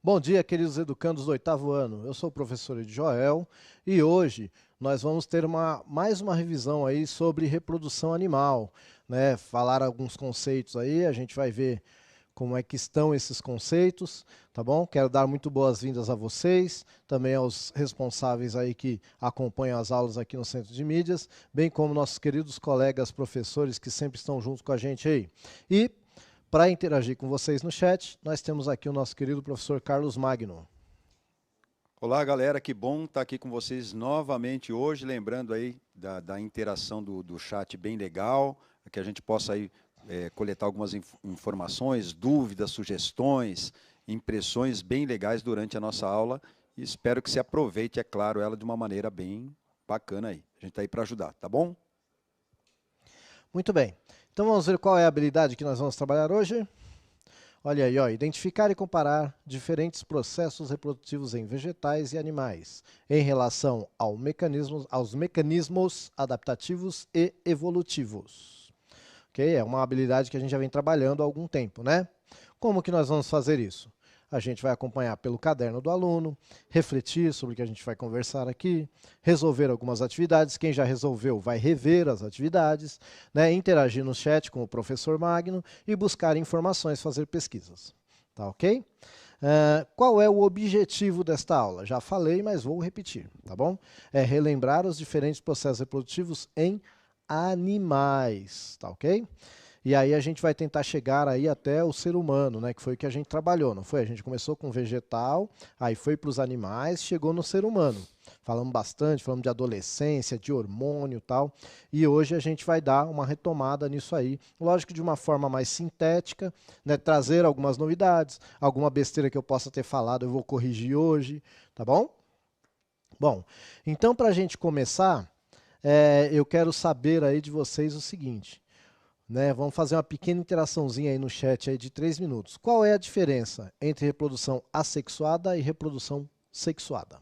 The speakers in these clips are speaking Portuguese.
Bom dia, queridos educandos do oitavo ano. Eu sou o professor Joel e hoje nós vamos ter mais uma revisão aí sobre reprodução animal, né? Falar alguns conceitos aí, a gente vai ver como é que estão esses conceitos, tá bom? Quero dar muito boas-vindas a vocês, também aos responsáveis aí que acompanham as aulas aqui no Centro de Mídias, bem como nossos queridos colegas professores que sempre estão junto com a gente aí. E para interagir com vocês no chat, nós temos aqui o nosso querido professor Carlos Magno. Olá, galera, que bom estar aqui com vocês novamente hoje, lembrando aí da interação do chat bem legal, que a gente possa aí coletar algumas informações, dúvidas, sugestões, impressões bem legais durante a nossa aula e espero que você aproveite, é claro, ela de uma maneira bem bacana aí. A gente está aí para ajudar, tá bom? Muito bem. Então vamos ver qual é a habilidade que nós vamos trabalhar hoje. Olha aí, ó, identificar e comparar diferentes processos reprodutivos em vegetais e animais em relação aos mecanismos adaptativos e evolutivos. Ok? É uma habilidade que a gente já vem trabalhando há algum tempo, né? Como que nós vamos fazer isso? A gente vai acompanhar pelo caderno do aluno, refletir sobre o que a gente vai conversar aqui, resolver algumas atividades. Quem já resolveu vai rever as atividades, né? Interagir no chat com o professor Magno e buscar informações, fazer pesquisas. Tá ok? Qual é o objetivo desta aula? Já falei, mas vou repetir, tá bom? É relembrar os diferentes processos reprodutivos em animais, tá ok? E aí a gente vai tentar chegar aí até o ser humano, né, que foi o que a gente trabalhou, não foi? A gente começou com vegetal, aí foi para os animais, chegou no ser humano. Falamos bastante, falamos de adolescência, de hormônio e tal, e hoje a gente vai dar uma retomada nisso aí, lógico de uma forma mais sintética, né, trazer algumas novidades, alguma besteira que eu possa ter falado eu vou corrigir hoje, tá bom? Bom, então para a gente começar, eu quero saber aí de vocês o seguinte, né, vamos fazer uma pequena interaçãozinha aí no chat aí de 3 minutos. Qual é a diferença entre reprodução assexuada e reprodução sexuada?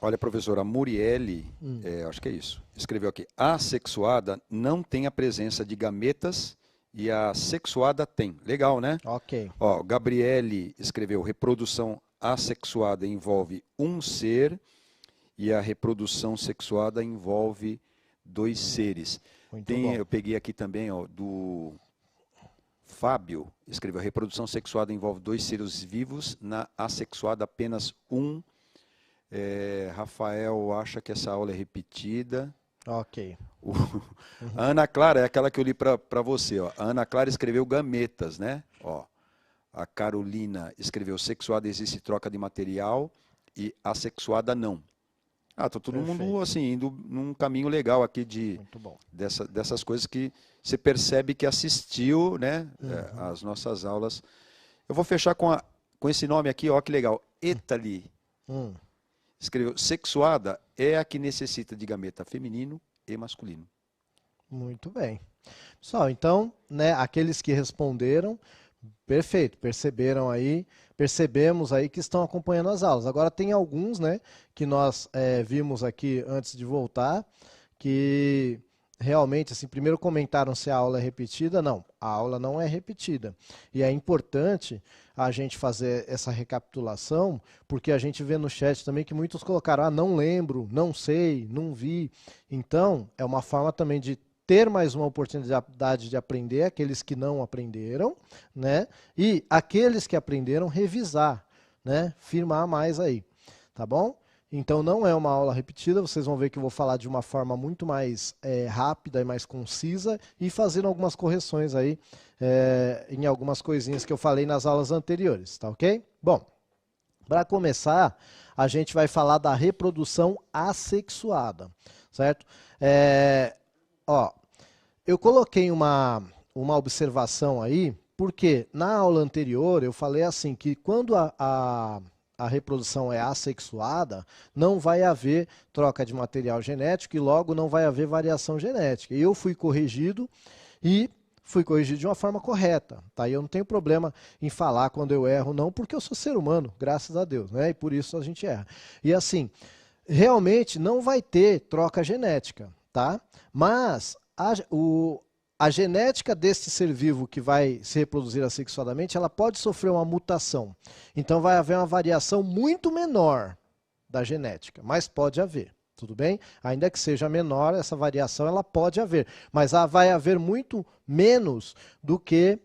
Olha, professora, a Murielle, acho que é isso, escreveu aqui, a assexuada não tem a presença de gametas e a sexuada tem. Legal, né? Ok. Ó, Gabriele escreveu, reprodução assexuada envolve um ser e a reprodução sexuada envolve dois seres. Muito bom. Eu peguei aqui também, ó, do Fábio, escreveu, reprodução sexuada envolve dois seres vivos, na assexuada apenas um. Rafael acha que essa aula é repetida. Ok. A Ana Clara é aquela que eu li para você. Ó. A Ana Clara escreveu gametas, né? Ó, a Carolina escreveu sexuada existe troca de material e assexuada não. Ah, tá todo mundo assim, indo num caminho legal aqui Muito bom. dessas coisas que você percebe que assistiu, né? As nossas aulas. Eu vou fechar com esse nome aqui, ó, que legal. Etali. Escreveu, sexuada é a que necessita de gameta feminino e masculino. Muito bem. Pessoal, então, né, aqueles que responderam, perfeito, percebemos aí que estão acompanhando as aulas. Agora tem alguns, né, que nós vimos aqui antes de voltar, que realmente, assim, primeiro comentaram se a aula é repetida. Não, a aula não é repetida. E é importante a gente fazer essa recapitulação, porque a gente vê no chat também que muitos colocaram, não lembro, não sei, não vi. Então, é uma forma também de ter mais uma oportunidade de aprender, aqueles que não aprenderam, né? E aqueles que aprenderam, revisar, né? Firmar mais aí, tá bom? Então não é uma aula repetida, vocês vão ver que eu vou falar de uma forma muito mais rápida e mais concisa e fazendo algumas correções aí em algumas coisinhas que eu falei nas aulas anteriores, tá ok? Bom, para começar, a gente vai falar da reprodução assexuada, certo? Ó, eu coloquei uma observação aí, porque na aula anterior eu falei assim, que quando a reprodução é assexuada, não vai haver troca de material genético e logo não vai haver variação genética. E eu fui corrigido de uma forma correta, tá? E eu não tenho problema em falar quando eu erro, não, porque eu sou ser humano, graças a Deus, né? E por isso a gente erra. E assim, realmente não vai ter troca genética, tá? Mas a genética deste ser vivo que vai se reproduzir assexuadamente, ela pode sofrer uma mutação. Então vai haver uma variação muito menor da genética, mas pode haver, tudo bem? Ainda que seja menor, essa variação ela pode haver, mas vai haver muito menos do que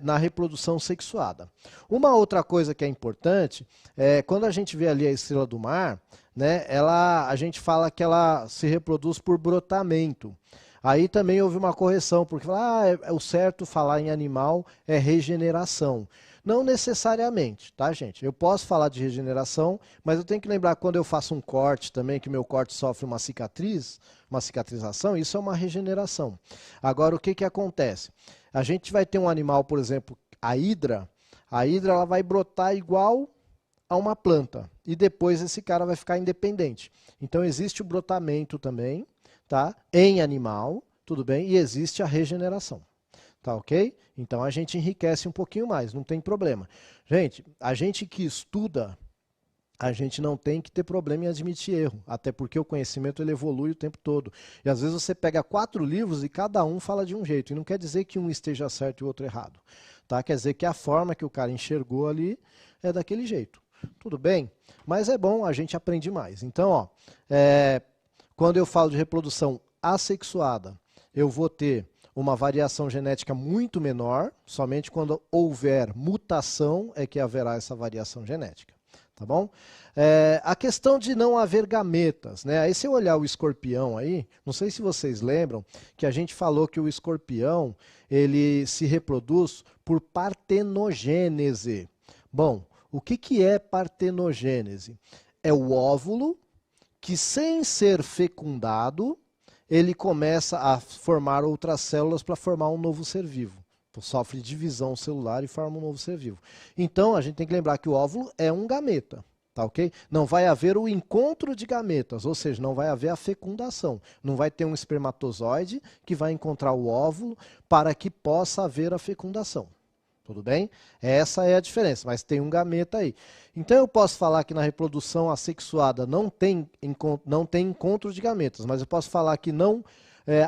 na reprodução sexuada. Uma outra coisa que é importante, quando a gente vê ali a estrela do mar, né, a gente fala que ela se reproduz por brotamento. Aí também houve uma correção, porque o certo falar em animal é regeneração. Não necessariamente, tá, gente? Eu posso falar de regeneração, mas eu tenho que lembrar que quando eu faço um corte também, que meu corte sofre uma cicatrização, isso é uma regeneração. Agora, o que acontece? A gente vai ter um animal, por exemplo, a hidra ela vai brotar igual a uma planta, e depois esse cara vai ficar independente. Então existe o brotamento também, tá? Em animal, tudo bem? E existe a regeneração, tá ok? Então a gente enriquece um pouquinho mais, não tem problema. Gente, a gente que estuda, a gente não tem que ter problema em admitir erro, até porque o conhecimento ele evolui o tempo todo. E às vezes você pega 4 livros e cada um fala de um jeito, e não quer dizer que um esteja certo e o outro errado, tá? Quer dizer que a forma que o cara enxergou ali é daquele jeito. Tudo bem? Mas é bom, a gente aprende mais. Então, ó, quando eu falo de reprodução assexuada, eu vou ter uma variação genética muito menor, somente quando houver mutação é que haverá essa variação genética. Tá bom? A questão de não haver gametas, né? Aí se eu olhar o escorpião aí, não sei se vocês lembram que a gente falou que o escorpião ele se reproduz por partenogênese. Bom, o que é partenogênese? É o óvulo que, sem ser fecundado, ele começa a formar outras células para formar um novo ser vivo. Sofre divisão celular e forma um novo ser vivo. Então, a gente tem que lembrar que o óvulo é um gameta, tá ok? Não vai haver o encontro de gametas, ou seja, não vai haver a fecundação. Não vai ter um espermatozoide que vai encontrar o óvulo para que possa haver a fecundação. Tudo bem? Essa é a diferença, mas tem um gameta aí. Então eu posso falar que na reprodução assexuada não tem encontro de gametas, mas eu posso falar que não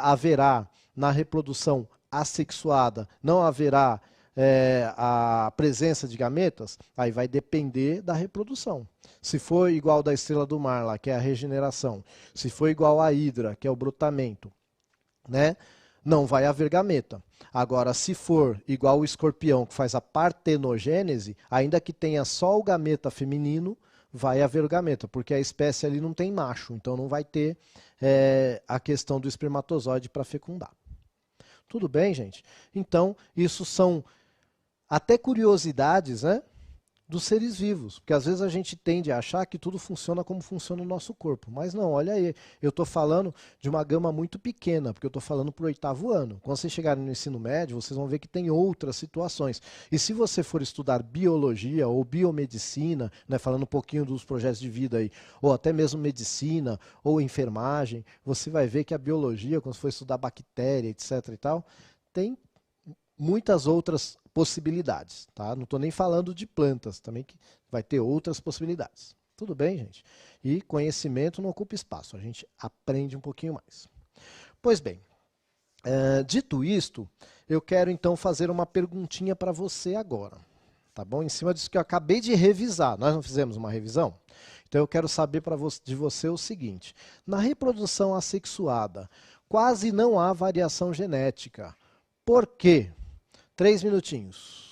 haverá na reprodução assexuada, não haverá a presença de gametas, aí vai depender da reprodução. Se for igual da estrela do mar, lá, que é a regeneração, se for igual à hidra, que é o brotamento, né, não vai haver gameta. Agora, se for igual o escorpião, que faz a partenogênese, ainda que tenha só o gameta feminino, vai haver o gameta, porque a espécie ali não tem macho, então não vai ter a questão do espermatozoide para fecundar. Tudo bem, gente? Então, isso são até curiosidades, né, dos seres vivos, porque às vezes a gente tende a achar que tudo funciona como funciona o nosso corpo, mas não, olha aí, eu estou falando de uma gama muito pequena, porque eu estou falando para o 8º ano. Quando vocês chegarem no ensino médio, vocês vão ver que tem outras situações. E se você for estudar biologia ou biomedicina, né, falando um pouquinho dos projetos de vida aí, ou até mesmo medicina ou enfermagem, você vai ver que a biologia, quando você for estudar bactéria, etc e tal, tem muitas outras possibilidades, tá? Não estou nem falando de plantas, também que vai ter outras possibilidades. Tudo bem, gente? E conhecimento não ocupa espaço, a gente aprende um pouquinho mais. Pois bem, dito isto, eu quero então fazer uma perguntinha para você agora, tá bom? Em cima disso que eu acabei de revisar, nós não fizemos uma revisão? Então eu quero saber de você o seguinte: na reprodução assexuada, quase não há variação genética. Por quê? 3 minutinhos.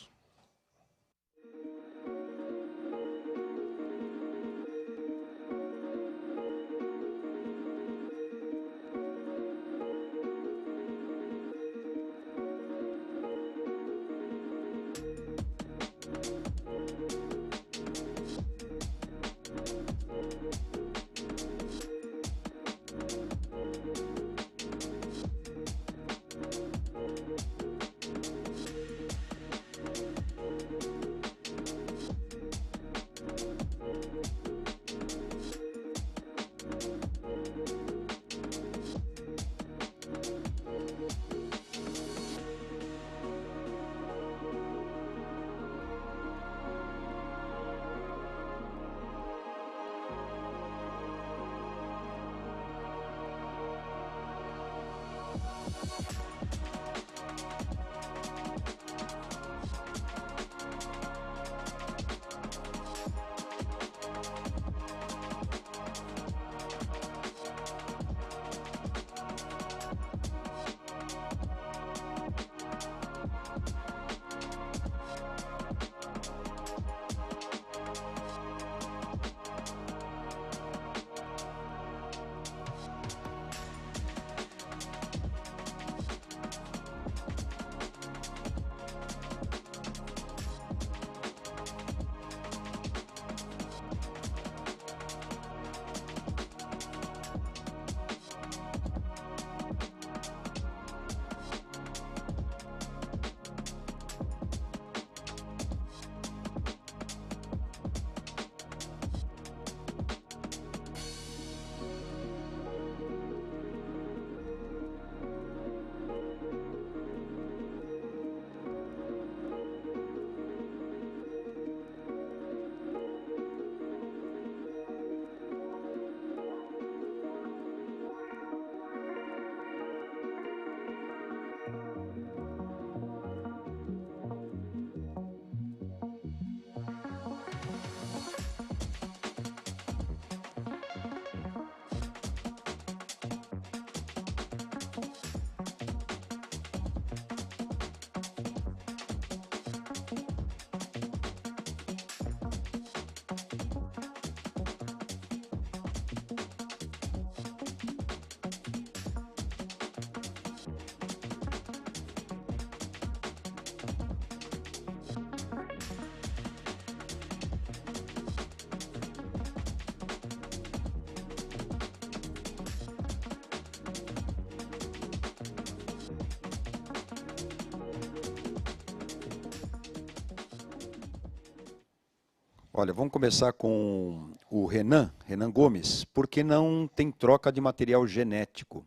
Olha, vamos começar com o Renan Gomes. Por que não tem troca de material genético?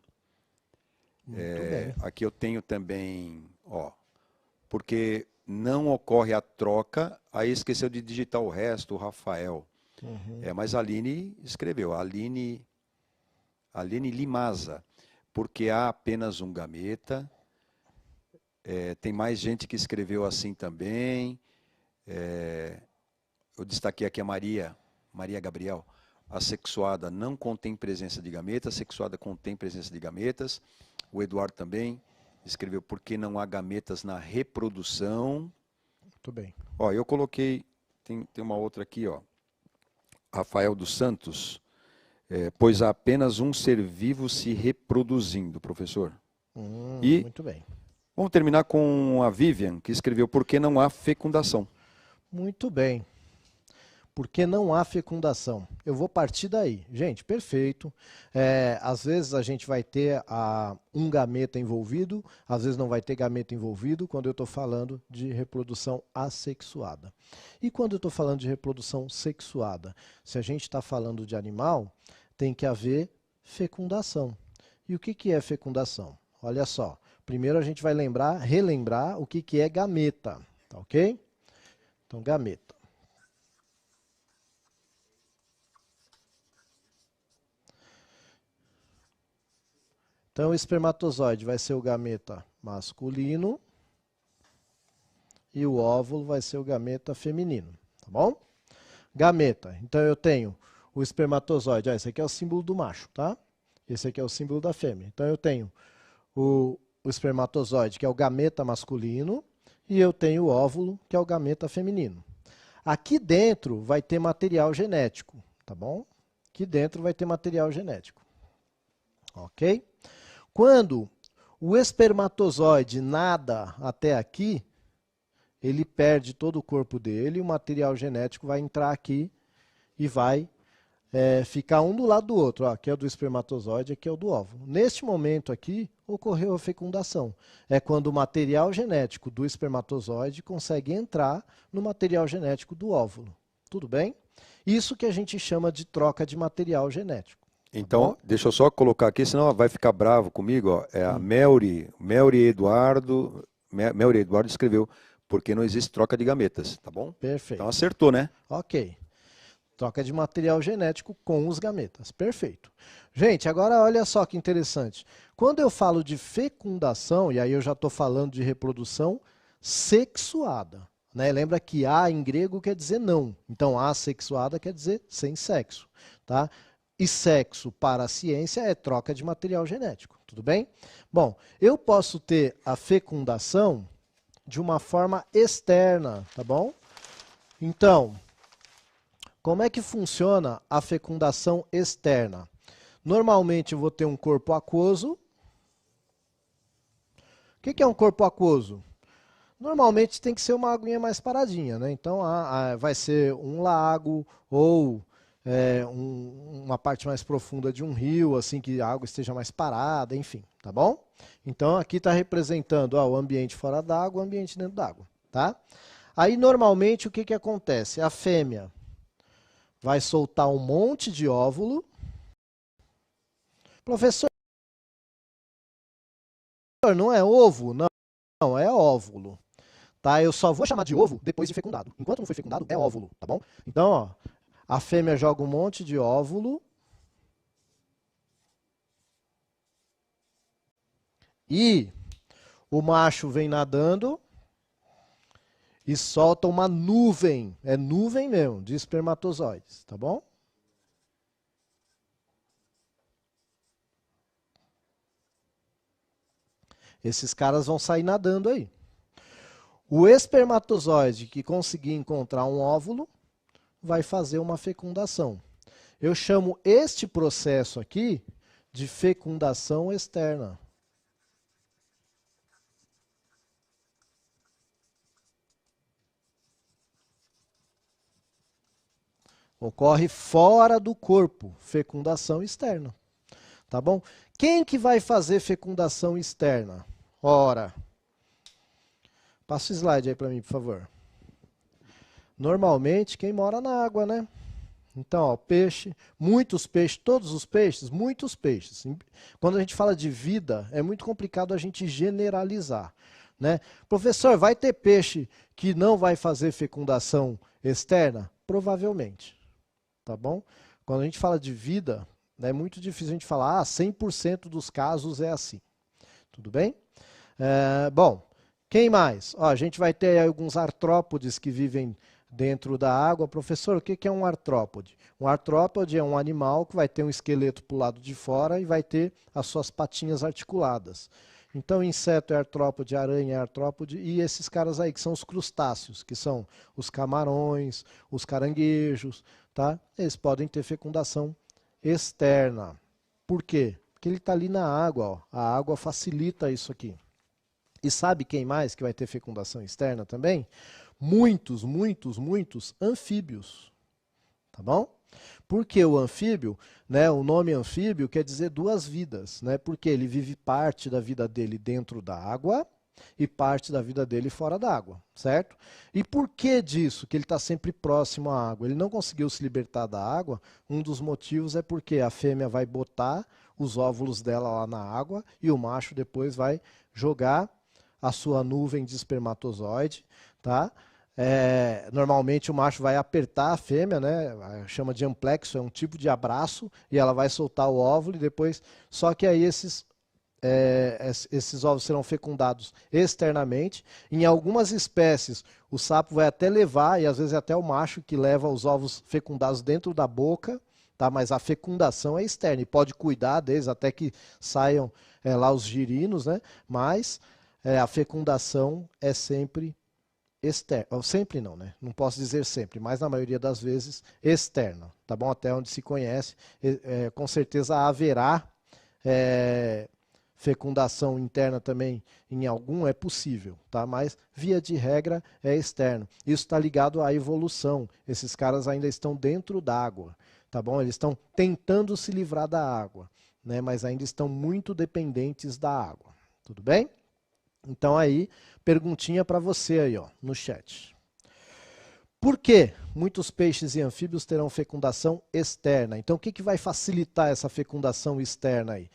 Muito bem. Aqui eu tenho também, porque não ocorre a troca, aí esqueceu de digitar o resto, o Rafael. Mas a Aline escreveu, Aline Limaza, porque há apenas um gameta. Tem mais gente que escreveu assim também. Eu destaquei aqui a Maria Gabriel. A sexuada não contém presença de gametas, a sexuada contém presença de gametas. O Eduardo também escreveu, porque não há gametas na reprodução. Muito bem. Ó, eu coloquei, tem uma outra aqui, ó. Rafael dos Santos, pois há apenas um ser vivo se reproduzindo, professor. E muito bem. Vamos terminar com a Vivian, que escreveu, por que não há fecundação? Muito bem. Porque não há fecundação. Eu vou partir daí. Gente, perfeito. Às vezes a gente vai ter um gameta envolvido, às vezes não vai ter gameta envolvido, quando eu estou falando de reprodução assexuada. E quando eu estou falando de reprodução sexuada? Se a gente está falando de animal, tem que haver fecundação. E o que é fecundação? Olha só. Primeiro a gente vai relembrar o que é gameta. Tá ok? Então, gameta. Então, o espermatozoide vai ser o gameta masculino e o óvulo vai ser o gameta feminino, tá bom? Gameta. Então, eu tenho o espermatozoide. Esse aqui é o símbolo do macho, tá? Esse aqui é o símbolo da fêmea. Então, eu tenho o espermatozoide, que é o gameta masculino, e eu tenho o óvulo, que é o gameta feminino. Aqui dentro vai ter material genético, tá bom? Aqui dentro vai ter material genético. Ok? Quando o espermatozoide nada até aqui, ele perde todo o corpo dele, o material genético vai entrar aqui e vai ficar um do lado do outro. Ó, aqui é o do espermatozoide, aqui é o do óvulo. Neste momento aqui, ocorreu a fecundação. É quando o material genético do espermatozoide consegue entrar no material genético do óvulo. Tudo bem? Isso que a gente chama de troca de material genético. Então, deixa eu só colocar aqui, senão vai ficar bravo comigo. Ó. É a Melry Eduardo escreveu, porque não existe troca de gametas, tá bom? Perfeito. Então acertou, né? Ok. Troca de material genético com os gametas. Perfeito. Gente, agora olha só que interessante. Quando eu falo de fecundação, e aí eu já estou falando de reprodução sexuada, né? Lembra que A em grego quer dizer não. Então, assexuada quer dizer sem sexo, tá? E sexo para a ciência é troca de material genético, tudo bem? Bom, eu posso ter a fecundação de uma forma externa, tá bom? Então, como é que funciona a fecundação externa? Normalmente eu vou ter um corpo aquoso. O que é um corpo aquoso? Normalmente tem que ser uma aguinha mais paradinha, né? Então vai ser um lago ou uma parte mais profunda de um rio, assim que a água esteja mais parada, enfim, tá bom? Então aqui está representando o ambiente fora d'água, o ambiente dentro d'água, tá? Aí normalmente o que acontece? A fêmea vai soltar um monte de óvulo. Professor, não é ovo? Não, é óvulo. Tá? Eu só vou chamar de ovo depois de fecundado. Enquanto não foi fecundado, é óvulo, tá bom? Então, ó, a fêmea joga um monte de óvulo. E o macho vem nadando e solta uma nuvem, é nuvem mesmo, de espermatozoides, tá bom? Esses caras vão sair nadando aí. O espermatozoide que conseguir encontrar um óvulo vai fazer uma fecundação. Eu chamo este processo aqui de fecundação externa. Ocorre fora do corpo, fecundação externa. Tá bom? Quem que vai fazer fecundação externa? Ora, passa o slide aí para mim, por favor. Normalmente, quem mora na água, né? Então, ó, peixe, muitos peixes, todos os peixes, muitos peixes. Quando a gente fala de vida, é muito complicado a gente generalizar. né? Professor, vai ter peixe que não vai fazer fecundação externa? Provavelmente, tá bom? Quando a gente fala de vida, é muito difícil a gente falar, 100% dos casos é assim. Tudo bem? Bom, quem mais? Ó, a gente vai ter alguns artrópodes que vivem dentro da água. Professor, o que é um artrópode? Um artrópode é um animal que vai ter um esqueleto para o lado de fora e vai ter as suas patinhas articuladas. Então, inseto é artrópode, aranha é artrópode, e esses caras aí, que são os crustáceos, que são os camarões, os caranguejos, tá? Eles podem ter fecundação externa. Por quê? Porque ele está ali na água, ó. A água facilita isso aqui. E sabe quem mais que vai ter fecundação externa também? Muitos, muitos, muitos anfíbios. Tá bom? Porque o anfíbio, né, o nome anfíbio quer dizer duas vidas, né? Porque ele vive parte da vida dele dentro da água e parte da vida dele fora da água, certo? E por que disso? Que ele está sempre próximo à água. Ele não conseguiu se libertar da água. Um dos motivos é porque a fêmea vai botar os óvulos dela lá na água e o macho depois vai jogar a sua nuvem de espermatozoide, tá? Normalmente o macho vai apertar a fêmea, né? Chama de amplexo, é um tipo de abraço, e ela vai soltar o óvulo e depois. Só que aí esses ovos serão fecundados externamente. Em algumas espécies, o sapo vai até levar, e às vezes é até o macho que leva os ovos fecundados dentro da boca, tá? Mas a fecundação é externa, e pode cuidar deles até que saiam lá os girinos, né? Mas a fecundação é sempre externa. Sempre não, né? Não posso dizer sempre, mas na maioria das vezes externa, tá bom? Até onde se conhece, com certeza haverá fecundação interna também em algum, é possível, tá? Mas via de regra é externo. Isso está ligado à evolução. Esses caras ainda estão dentro d'água, tá bom? Eles estão tentando se livrar da água, né? Mas ainda estão muito dependentes da água. Tudo bem? Então aí, perguntinha para você aí, ó, no chat. Por que muitos peixes e anfíbios terão fecundação externa? Então o que vai facilitar essa fecundação externa aí?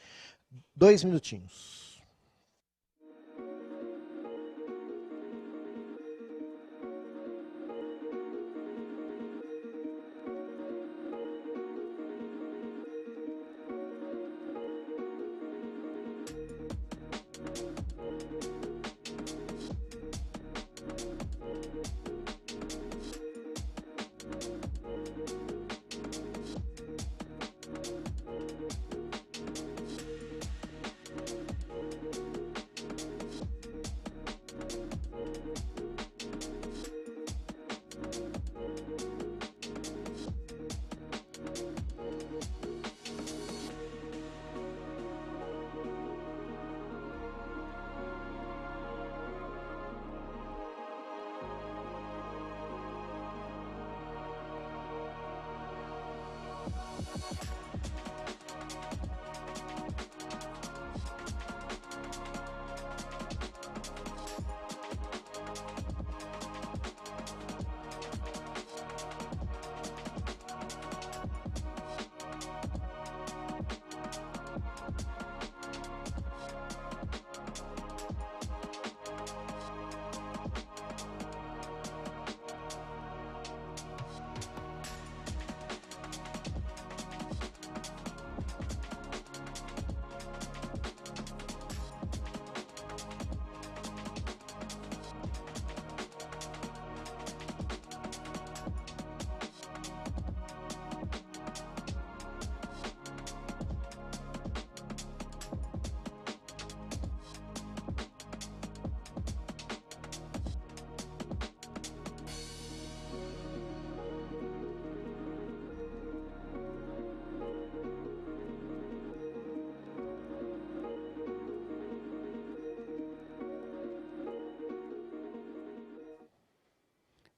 2 minutinhos.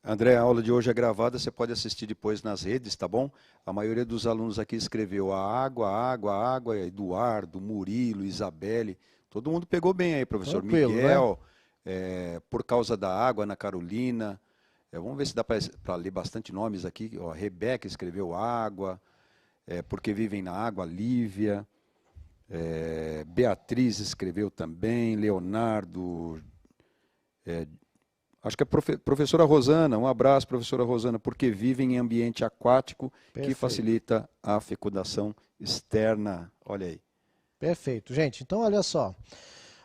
André, a aula de hoje é gravada, você pode assistir depois nas redes, tá bom? A maioria dos alunos aqui escreveu a água, Eduardo, Murilo, Isabelle. Todo mundo pegou bem aí, professor. Tranquilo, Miguel, por causa da água, Ana Carolina. Vamos ver se dá para ler bastante nomes aqui. Ó, Rebeca escreveu água, porque vivem na água, Lívia. Beatriz escreveu também, Leonardo, Acho que é professora Rosana, um abraço, professora Rosana, porque vivem em ambiente aquático que facilita a fecundação externa. Olha aí. Perfeito, gente. Então, olha só.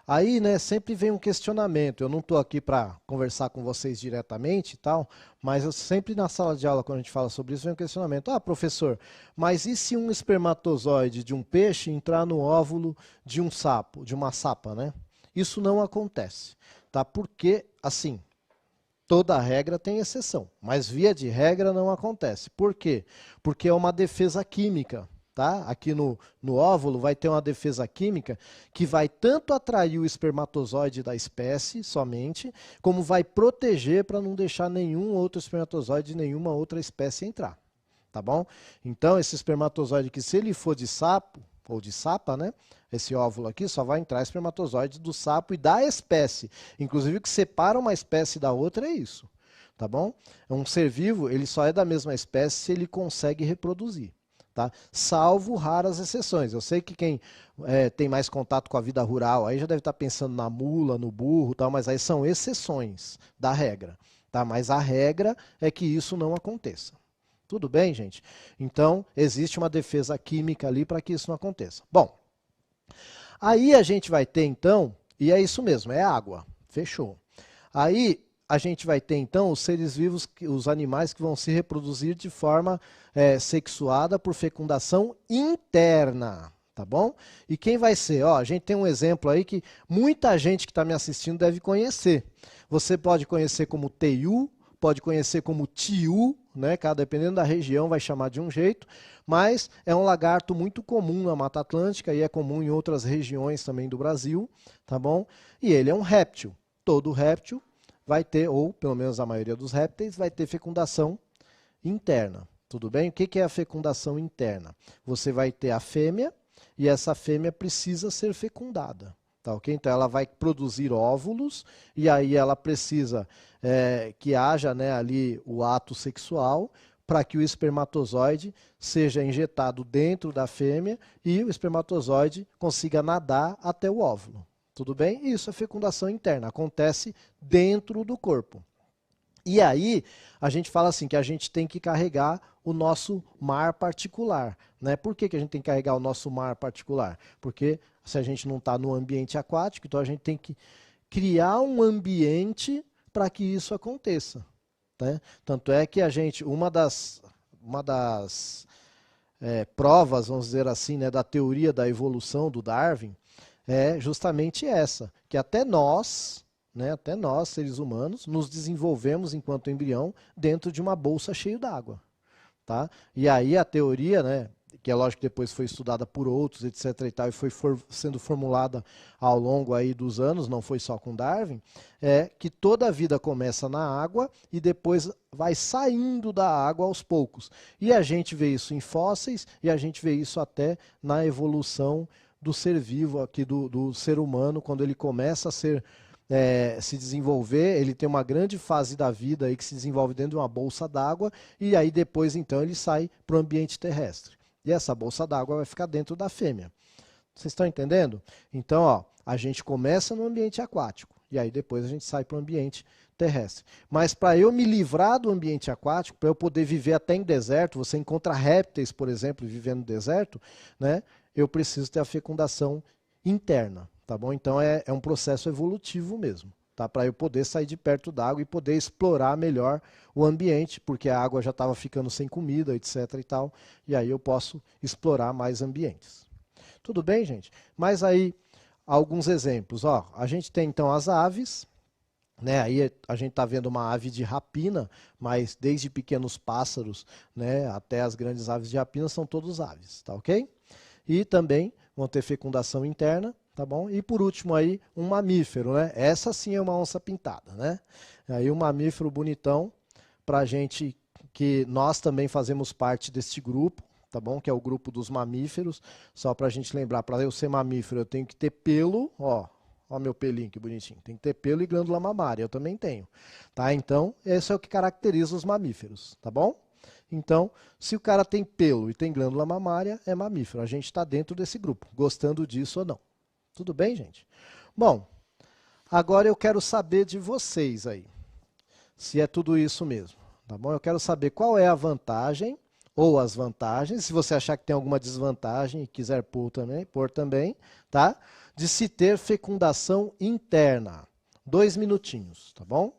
Aí, né, sempre vem um questionamento. Eu não estou aqui para conversar com vocês diretamente e tal, mas eu sempre na sala de aula, quando a gente fala sobre isso, vem um questionamento. Ah, professor, mas e se um espermatozoide de um peixe entrar no óvulo de um sapo, de uma sapa, né? Isso não acontece, tá? Porque, assim, toda regra tem exceção, mas via de regra não acontece. Por quê? Porque é uma defesa química. Tá? Aqui no óvulo vai ter uma defesa química que vai tanto atrair o espermatozoide da espécie somente, como vai proteger para não deixar nenhum outro espermatozoide de nenhuma outra espécie entrar. Tá bom? Então, esse espermatozoide que, se ele for de sapo, ou de sapa, né? Esse óvulo aqui só vai entrar espermatozoide do sapo e da espécie. Inclusive, o que separa uma espécie da outra é isso. Tá bom? Um ser vivo, ele só é da mesma espécie se ele consegue reproduzir. Tá? Salvo raras exceções. Eu sei que quem tem mais contato com a vida rural aí já deve estar pensando na mula, no burro, tal, mas aí são exceções da regra. Tá? Mas a regra é que isso não aconteça. Tudo bem, gente? Então, existe uma defesa química ali para que isso não aconteça. Bom, aí a gente vai ter então, e é isso mesmo, é água. Fechou. Aí a gente vai ter então os seres vivos, os animais que vão se reproduzir de forma sexuada por fecundação interna, tá bom? E quem vai ser? Ó, a gente tem um exemplo aí que muita gente que está me assistindo deve conhecer. Você pode conhecer como teiu, pode conhecer como tiu, né? Dependendo da região vai chamar de um jeito, mas é um lagarto muito comum na Mata Atlântica e é comum em outras regiões também do Brasil, tá bom? E ele é um réptil. Todo réptil vai ter, ou pelo menos a maioria dos répteis, vai ter fecundação interna. Tudo bem? O que é a fecundação interna? Você vai ter a fêmea e essa fêmea precisa ser fecundada. Tá, okay? Então ela vai produzir óvulos e aí ela precisa que haja, né, ali o ato sexual para que o espermatozoide seja injetado dentro da fêmea e o espermatozoide consiga nadar até o óvulo. Tudo bem? Isso é fecundação interna, acontece dentro do corpo. E aí, a gente fala assim, que a gente tem que carregar o nosso mar particular. Né? Por que a gente tem que carregar o nosso mar particular? Porque se a gente não está no ambiente aquático, então a gente tem que criar um ambiente para que isso aconteça. Né? Tanto é que a gente, uma das provas, vamos dizer assim, né, da teoria da evolução do Darwin, é justamente essa, que até nós, seres humanos, nos desenvolvemos enquanto embrião dentro de uma bolsa cheia d'água. Tá? E aí a teoria, né, que é lógico que depois foi estudada por outros, etc. e tal, e foi sendo formulada ao longo aí dos anos, não foi só com Darwin, é que toda a vida começa na água e depois vai saindo da água aos poucos. E a gente vê isso em fósseis e a gente vê isso até na evolução do ser vivo aqui, do ser humano, quando ele começa a se desenvolver, ele tem uma grande fase da vida aí que se desenvolve dentro de uma bolsa d'água e aí depois então ele sai para o ambiente terrestre. E essa bolsa d'água vai ficar dentro da fêmea. Vocês estão entendendo? Então, ó, a gente começa no ambiente aquático e aí depois a gente sai para o ambiente terrestre. Mas para eu me livrar do ambiente aquático, para eu poder viver até em deserto, você encontra répteis, por exemplo, vivendo no deserto, né? Eu preciso ter a fecundação interna, tá bom? Então é um processo evolutivo mesmo, tá? Para eu poder sair de perto da água e poder explorar melhor o ambiente, porque a água já estava ficando sem comida, etc e tal, e aí eu posso explorar mais ambientes. Tudo bem, gente? Mas aí, alguns exemplos. Ó, a gente tem então as aves, né? Aí a gente está vendo uma ave de rapina, mas desde pequenos pássaros, né, até as grandes aves de rapina são todos aves, tá ok? E também vão ter fecundação interna, tá bom? E por último aí, um mamífero, né? Essa sim é uma onça pintada, né? Aí um mamífero bonitão, pra gente, que nós também fazemos parte deste grupo, tá bom? Que é o grupo dos mamíferos. Só pra gente lembrar, para eu ser mamífero eu tenho que ter pelo, ó meu pelinho, que bonitinho. Tem que ter pelo e glândula mamária, eu também tenho. Tá? Então, esse é o que caracteriza os mamíferos, tá bom? Então, se o cara tem pelo e tem glândula mamária, é mamífero. A gente está dentro desse grupo, gostando disso ou não. Tudo bem, gente? Bom, Agora eu quero saber de vocês aí, se é tudo isso mesmo, tá bom? Eu quero saber qual é a vantagem ou as vantagens, se você achar que tem alguma desvantagem e quiser pôr também, tá? De se ter fecundação interna. 2 minutinhos, tá bom?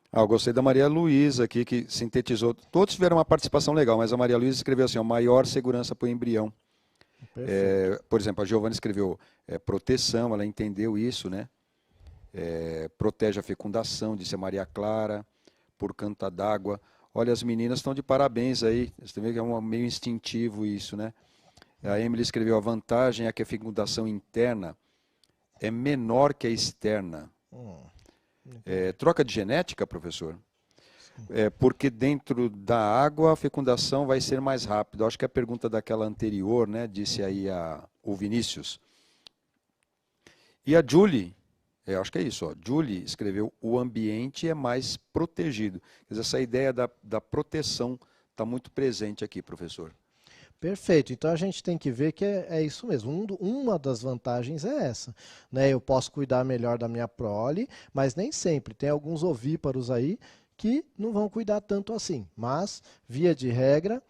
Ah, eu gostei da Maria Luísa aqui, que sintetizou. Todos tiveram uma participação legal, mas a Maria Luísa escreveu assim, ó, maior segurança para o embrião. Por exemplo, a Giovana escreveu proteção, ela entendeu isso, né? Protege a fecundação, disse a Maria Clara, por canta d'água. Olha, as meninas estão de parabéns aí, você vê que é meio instintivo isso, né? A Emily escreveu, a vantagem é que a fecundação interna é menor que a externa. Troca de genética, professor? Porque dentro da água a fecundação vai ser mais rápida. Acho que a pergunta daquela anterior, né, disse aí o Vinícius. E a Julie, acho que é isso, ó, Julie escreveu, o ambiente é mais protegido. Quer dizer, essa ideia da proteção está muito presente aqui, professor. Perfeito, então a gente tem que ver que é isso mesmo, uma das vantagens é essa, né? Eu posso cuidar melhor da minha prole, mas nem sempre, tem alguns ovíparos aí que não vão cuidar tanto assim, mas via de regra,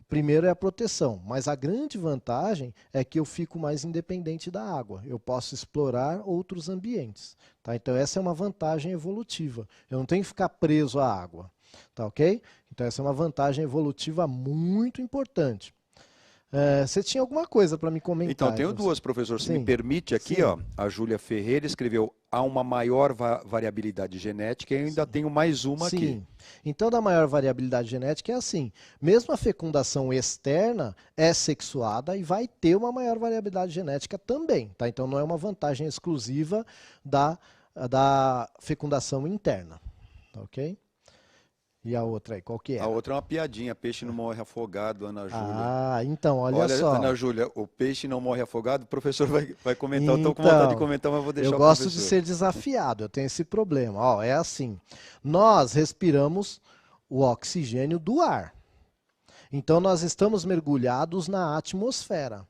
primeiro é a proteção, mas a grande vantagem é que eu fico mais independente da água, eu posso explorar outros ambientes, tá? Então essa é uma vantagem evolutiva, eu não tenho que ficar preso à água, tá ok? Então essa é uma vantagem evolutiva muito importante. Você tinha alguma coisa para me comentar? Então, tenho duas, professor. Se me permite aqui, ó, a Júlia Ferreira escreveu, há uma maior variabilidade genética e eu ainda tenho mais uma aqui. Sim. Então, da maior variabilidade genética é assim, mesmo a fecundação externa é sexuada e vai ter uma maior variabilidade genética também, tá? Então, não é uma vantagem exclusiva da fecundação interna, ok? E a outra aí, qual que é? A outra é uma piadinha, peixe não morre afogado, Ana Júlia. Ah, então, olha só. Ana Júlia, o peixe não morre afogado, o professor vai comentar, eu estou com vontade de comentar, mas vou deixar o professor. Eu gosto de ser desafiado, eu tenho esse problema. Ó, é assim, nós respiramos o oxigênio do ar. Então, nós estamos mergulhados na atmosfera.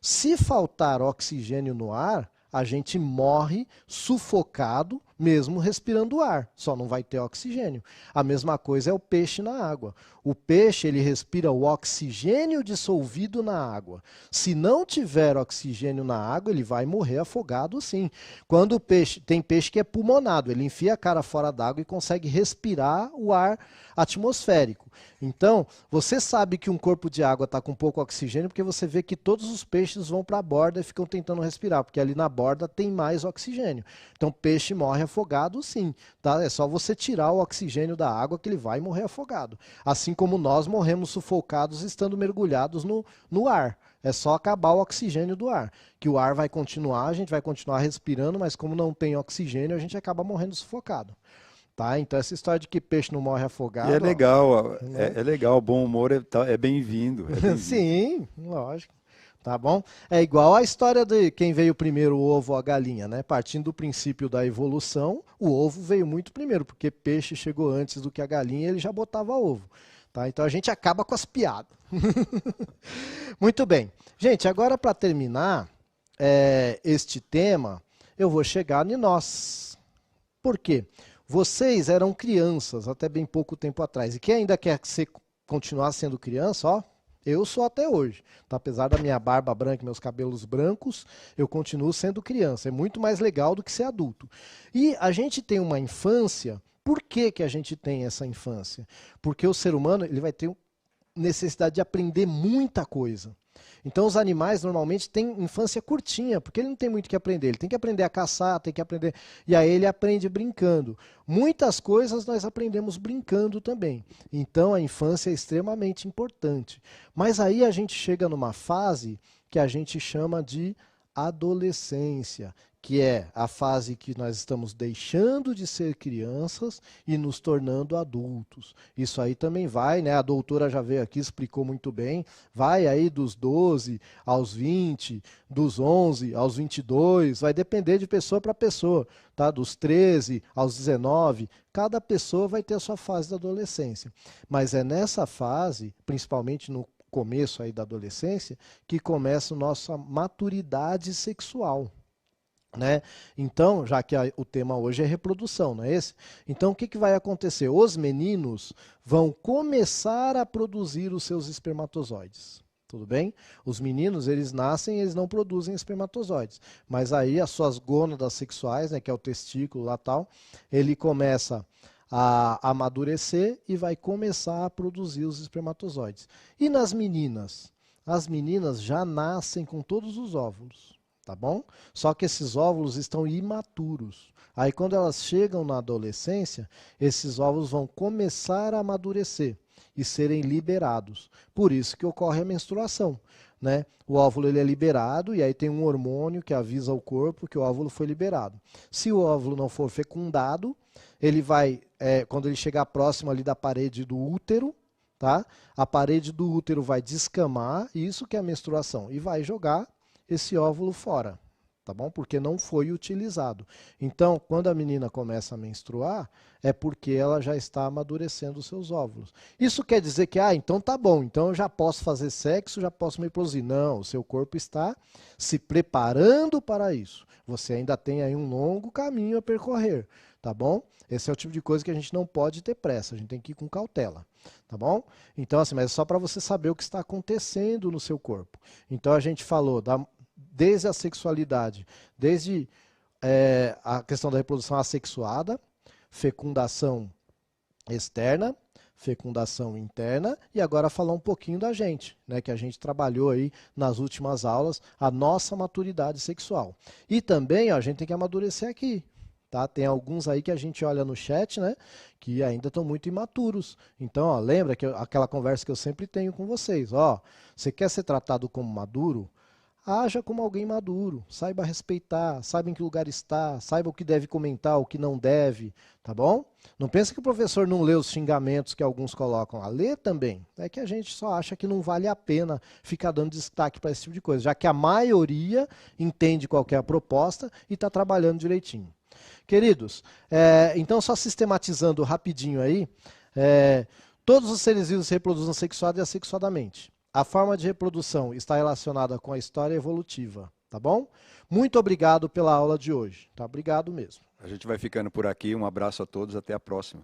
Se faltar oxigênio no ar, a gente morre sufocado, mesmo respirando ar, só não vai ter oxigênio. A mesma coisa é o peixe na água. O peixe, ele respira o oxigênio dissolvido na água. Se não tiver oxigênio na água, ele vai morrer afogado sim. Quando o peixe, tem peixe que é pulmonado, ele enfia a cara fora d'água e consegue respirar o ar atmosférico. Então, você sabe que um corpo de água está com pouco oxigênio porque você vê que todos os peixes vão para a borda e ficam tentando respirar, porque ali na borda tem mais oxigênio. Então, o peixe morre afogado, sim, tá? É só você tirar o oxigênio da água que ele vai morrer afogado. Assim como nós morremos sufocados estando mergulhados no ar. É só acabar o oxigênio do ar. Que o ar vai continuar, a gente vai continuar respirando, mas como não tem oxigênio, a gente acaba morrendo sufocado. Tá? Então essa história de que peixe não morre E afogado, é legal, né? é legal, o bom humor é bem-vindo. É bem-vindo. Sim, lógico. Tá bom? É igual a história de quem veio primeiro, o ovo ou a galinha, né? Partindo do princípio da evolução, o ovo veio muito primeiro, porque peixe chegou antes do que a galinha, ele já botava ovo. Tá? Então a gente acaba com as piadas. Muito bem. Gente, agora para terminar este tema, eu vou chegar em nós. Por quê? Vocês eram crianças até bem pouco tempo atrás. E quem ainda quer continuar sendo criança, ó, eu sou até hoje. Tá? Apesar da minha barba branca e meus cabelos brancos, eu continuo sendo criança. É muito mais legal do que ser adulto. E a gente tem uma infância. Por que que a gente tem essa infância? Porque o ser humano ele vai ter necessidade de aprender muita coisa. Então os animais normalmente têm infância curtinha, porque ele não tem muito o que aprender. Ele tem que aprender a caçar, tem que aprender... E aí ele aprende brincando. Muitas coisas nós aprendemos brincando também. Então a infância é extremamente importante. Mas aí a gente chega numa fase que a gente chama de adolescência, que é a fase que nós estamos deixando de ser crianças e nos tornando adultos. Isso aí também vai, né? A doutora já veio aqui, explicou muito bem, vai aí dos 12 aos 20, dos 11 aos 22, vai depender de pessoa para pessoa, tá? Dos 13 aos 19, cada pessoa vai ter a sua fase da adolescência. Mas é nessa fase, principalmente no começo aí da adolescência, que começa a nossa maturidade sexual. Né? Então, já que o tema hoje é reprodução, não é esse? Então, o que vai acontecer? Os meninos vão começar a produzir os seus espermatozoides. Tudo bem? Os meninos, eles nascem, eles não produzem espermatozoides. Mas aí as suas gônadas sexuais, né, que é o testículo lá tal, ele começa a amadurecer e vai começar a produzir os espermatozoides. E nas meninas? As meninas já nascem com todos os óvulos. Tá bom? Só que esses óvulos estão imaturos. Aí quando elas chegam na adolescência, esses óvulos vão começar a amadurecer e serem liberados. Por isso que ocorre a menstruação. Né? O óvulo ele é liberado e aí tem um hormônio que avisa o corpo que o óvulo foi liberado. Se o óvulo não for fecundado, ele vai, quando ele chegar próximo ali da parede do útero, tá? A parede do útero vai descamar, isso que é a menstruação, e vai jogar esse óvulo fora, tá bom? Porque não foi utilizado. Então, quando a menina começa a menstruar, é porque ela já está amadurecendo os seus óvulos. Isso quer dizer que, então tá bom, então eu já posso fazer sexo, já posso me reproduzir. Não, o seu corpo está se preparando para isso. Você ainda tem aí um longo caminho a percorrer, tá bom? Esse é o tipo de coisa que a gente não pode ter pressa, a gente tem que ir com cautela, tá bom? Então, assim, mas é só para você saber o que está acontecendo no seu corpo. Então, a gente falou desde a sexualidade, desde a questão da reprodução assexuada, fecundação externa, fecundação interna, e agora falar um pouquinho da gente, né, que a gente trabalhou aí nas últimas aulas, a nossa maturidade sexual. E também, ó, a gente tem que amadurecer aqui. Tá? Tem alguns aí que a gente olha no chat, né, que ainda estão muito imaturos. Então, ó, lembra que aquela conversa que eu sempre tenho com vocês. Ó, você quer ser tratado como maduro? Haja como alguém maduro, saiba respeitar, saiba em que lugar está, saiba o que deve comentar, o que não deve, tá bom? Não pense que o professor não lê os xingamentos que alguns colocam, lê também. É que a gente só acha que não vale a pena ficar dando destaque para esse tipo de coisa, já que a maioria entende qual que é a proposta e está trabalhando direitinho. Queridos, então só sistematizando rapidinho aí, todos os seres vivos se reproduzem sexuada e assexuadamente. A forma de reprodução está relacionada com a história evolutiva, tá bom? Muito obrigado pela aula de hoje, tá? Obrigado mesmo. A gente vai ficando por aqui, um abraço a todos, até a próxima.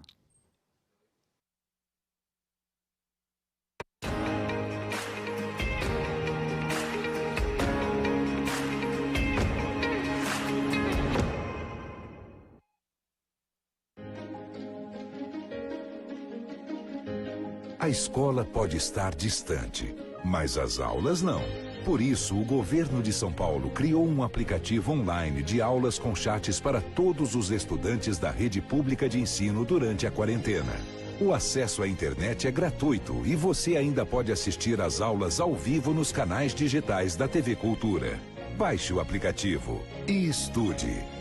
A escola pode estar distante, mas as aulas não. Por isso, o governo de São Paulo criou um aplicativo online de aulas com chats para todos os estudantes da rede pública de ensino durante a quarentena. O acesso à internet é gratuito e você ainda pode assistir às aulas ao vivo nos canais digitais da TV Cultura. Baixe o aplicativo e estude.